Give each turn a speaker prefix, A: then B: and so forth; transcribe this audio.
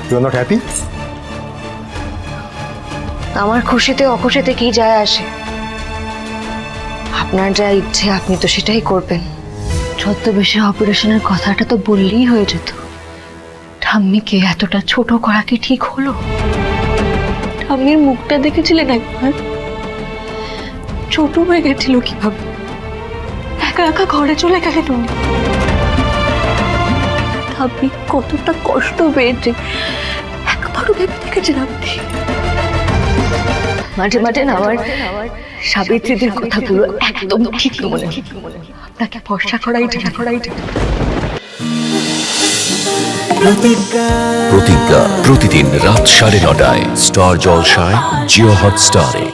A: You are not happy?
B: আমার খুশিতে অখুশিতে কি যায় আসে? আপনার যা ইচ্ছে আপনি তো সেটাই করবেন। ছদ্মবেশে অপারেশনের কথাটা তো বললেই হয়ে যেত। ঠাম্মিকে এতটা ছোট করা কি ঠিক হলো? ঠাম্মির মুখটা দেখেছিলেন একবার? ছোট হয়ে গেছিল কিভাবে, একা একা ঘরে চলে গেলেন উনি। ঠাম্মি কতটা কষ্ট পেয়েছে একবারও ভেবে দেখেছেন আপনি? মাঝে মাঝে না আমার সাবিত্রীদের কথাগুলো একদম ঠিক মনে হয়। আপনাকে ভরসা করাই ঠিক।
C: প্রতিজ্ঞা প্রতিদিন রাত 9:30 স্টার জলসায় জিও হটস্টারে।